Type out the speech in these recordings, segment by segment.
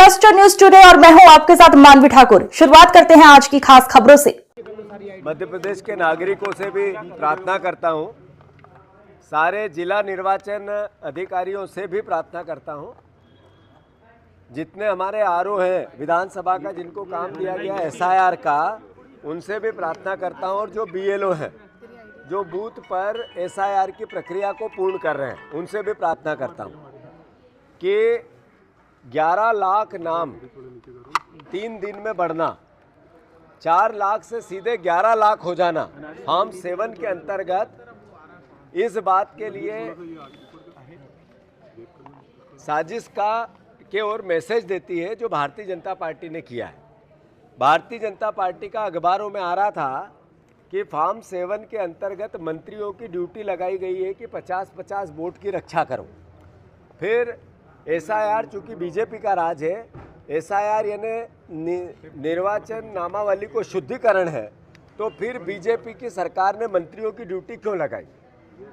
Cluster news today और मैं हूं आपके साथ मानवी ठाकुर। शुरुआत करते हैं आज की खास खबरों से। मध्य प्रदेश के नागरिकों से भी प्रार्थना करता हूं, सारे जिला निर्वाचन अधिकारियों से भी प्रार्थना करता हूं, जितने हमारे आरओ हैं विधानसभा का, जिनको काम दिया गया एसआईआर का, उनसे भी प्रार्थना करता हूं, और जो बीएलओ हैं जो बूथ पर एसआईआर की प्रक्रिया को पूर्ण कर रहे हैं, उनसे भी प्रार्थना करता हूं कि 11 लाख नाम 3 दिन में बढ़ना, 4 लाख से सीधे 11 लाख हो जाना फॉर्म 7 के अंतर्गत, इस बात के लिए साजिश के ओर मैसेज देती है जो भारतीय जनता पार्टी ने किया है। भारतीय जनता पार्टी का अखबारों में आ रहा था कि फॉर्म 7 के अंतर्गत मंत्रियों की ड्यूटी लगाई गई है कि 50-50 वोट की रक्षा करो। फिर एसआईआर, चूंकि बीजेपी का राज है, एसआईआर यानी निर्वाचन नामावली को शुद्धिकरण है, तो फिर बीजेपी की सरकार ने मंत्रियों की ड्यूटी क्यों लगाई।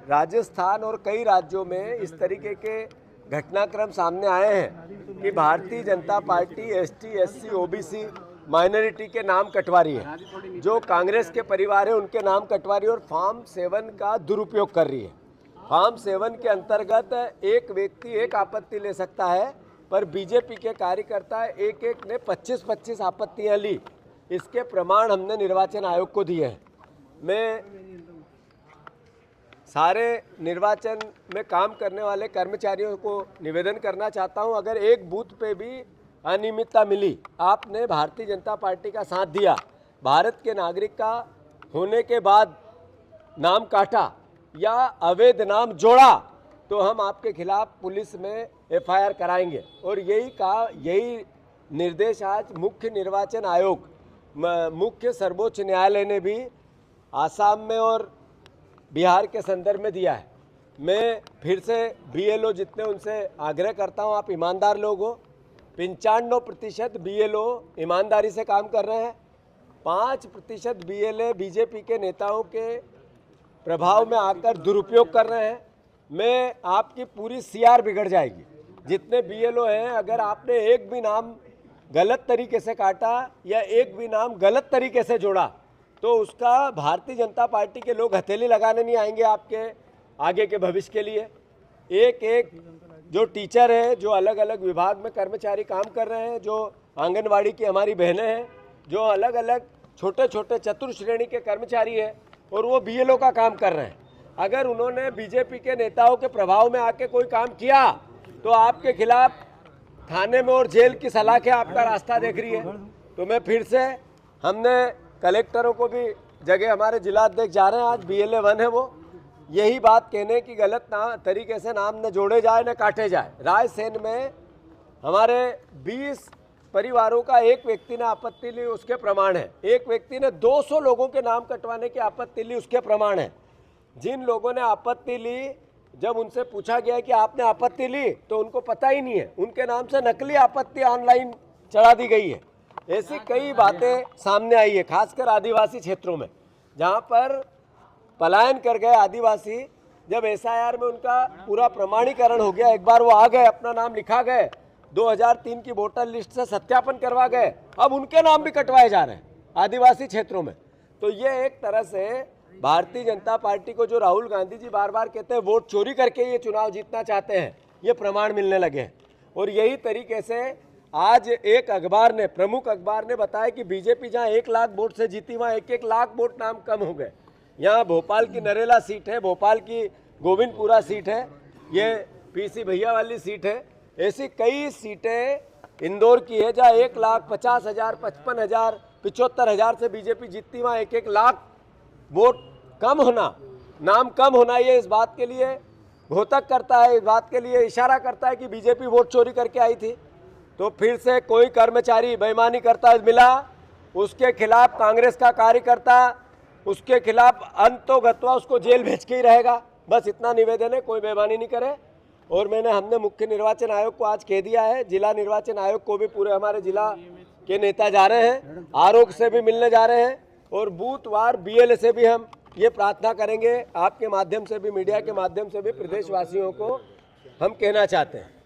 राजस्थान और कई राज्यों में इस तरीके के घटनाक्रम सामने आए हैं कि Bharatiya Janata party ST, SC, OBC minority के नाम कटवा रही है, जो कांग्रेस के परिवार है उनके नाम कटवा रही है, और फॉर्म 7 का दुरुपयोग कर रही है। फॉर्म 7 के अंतर्गत एक व्यक्ति एक आपत्ति ले सकता है, पर बीजेपी के कार्यकर्ता एक ने 25-25 आपत्तियां ली। इसके प्रमाण हमने निर्वाचन आयोग को दिए हैं। मैं सारे निर्वाचन में काम करने वाले कर्मचारियों को निवेदन करना चाहता हूं, अगर एक बूथ पे भी अनियमितता मिली, आपने भारतीय जनता पार्टी का साथ दिया, भारत के नागरिक का होने के बाद नाम काटा या अवैध नाम जोड़ा, तो हम आपके खिलाफ पुलिस में एफआईआर कराएंगे। और यही निर्देश आज मुख्य निर्वाचन आयोग, मुख्य सर्वोच्च न्यायालय ने भी आसाम में और बिहार के संदर्भ में दिया है। मैं फिर से बीएलओ जितने, उनसे आग्रह करता हूं, आप ईमानदार लोग हो। 95% बीएलओ ईमानदारी से काम कर रहे हैं। 5% बीएलए बीजेपी के नेताओं के प्रभाव में आकर दुरुपयोग कर रहे हैं। मैं आपकी पूरी सीआर बिगड़ जाएगी। जितने बीएलओ हैं, अगर आपने एक भी नाम गलत तरीके से काटा या एक भी नाम गलत तरीके से जोड़ा, तो उसका भारतीय जनता पार्टी के लोग हथेली लगाने नहीं आएंगे आपके आगे के भविष्य के लिए। एक जो टीचर है, जो अलग अलग विभाग में कर्मचारी काम कर रहे हैं, जो आंगनवाड़ी की हमारी बहनें हैं, जो अलग अलग छोटे छोटे चतुर्थ श्रेणी के कर्मचारी हैं, और वो बीएलओ का काम कर रहे हैं, अगर उन्होंने बीजेपी के नेताओं के प्रभाव में आके कोई काम किया, तो आपके खिलाफ थाने में और जेल की सलाखें आपका रास्ता देख रही है। तो मैं फिर से, हमने कलेक्टरों को भी जगह, हमारे जिला अध्यक्ष जा रहे हैं, आज BLA 1 है, वो यही बात कहने की गलत तरीके से नाम न जोड़े जाए न काटे जाए। रायसेन में हमारे 20 परिवारों का एक व्यक्ति ने आपत्ति ली, उसके प्रमाण है। एक व्यक्ति ने 200 लोगों के नाम कटवाने की आपत्ति ली, उसके प्रमाण है। जिन लोगों ने आपत्ति ली, जब उनसे पूछा गया कि आपने आपत्ति ली, तो उनको पता ही नहीं है, उनके नाम से नकली आपत्ति ऑनलाइन चढ़ा दी गई है। ऐसी कई बातें सामने आई है, खासकर आदिवासी क्षेत्रों में, जहां पर पलायन कर गए आदिवासी। जब एसआईआर में उनका पूरा प्रमाणीकरण हो गया, एक बार वो आ गए, अपना नाम लिखा गए, 2003 की वोटर लिस्ट से सत्यापन करवा गए, अब उनके नाम भी कटवाए जा रहे हैं आदिवासी क्षेत्रों में। तो ये एक तरह से भारतीय जनता पार्टी को, जो राहुल गांधी जी बार बार कहते हैं वोट चोरी करके ये चुनाव जीतना चाहते हैं, ये प्रमाण मिलने लगे हैं। और यही तरीके से आज एक अखबार ने, प्रमुख अखबार ने बताया कि बीजेपी जहां 1 लाख वोट से जीती, वहां 1-1 लाख वोट नाम कम हो गए। यहाँ भोपाल की नरेला सीट है, भोपाल की गोविंदपुरा सीट है, ये पीसी भैया वाली सीट है। ऐसी कई सीटें इंदौर की है जहाँ 1,50,000, 55,000, 75,000 से बीजेपी जीतती, वहाँ 1-1 लाख वोट कम होना, नाम कम होना, ये इस बात के लिए घोतक करता है, इस बात के लिए इशारा करता है कि बीजेपी वोट चोरी करके आई थी। तो फिर से कोई कर्मचारी बेईमानी करता मिला, उसके खिलाफ कांग्रेस का कार्यकर्ता, उसके खिलाफ अंतोगत्वा उसको जेल भेज के ही रहेगा। बस इतना निवेदन है, कोई बेईमानी नहीं करे। और हमने मुख्य निर्वाचन आयोग को आज कह दिया है, जिला निर्वाचन आयोग को भी, पूरे हमारे जिला के नेता जा रहे हैं, आरोप से भी मिलने जा रहे हैं, और बूथवार BLA से भी हम ये प्रार्थना करेंगे, आपके माध्यम से भी, मीडिया के माध्यम से भी प्रदेशवासियों को हम कहना चाहते हैं।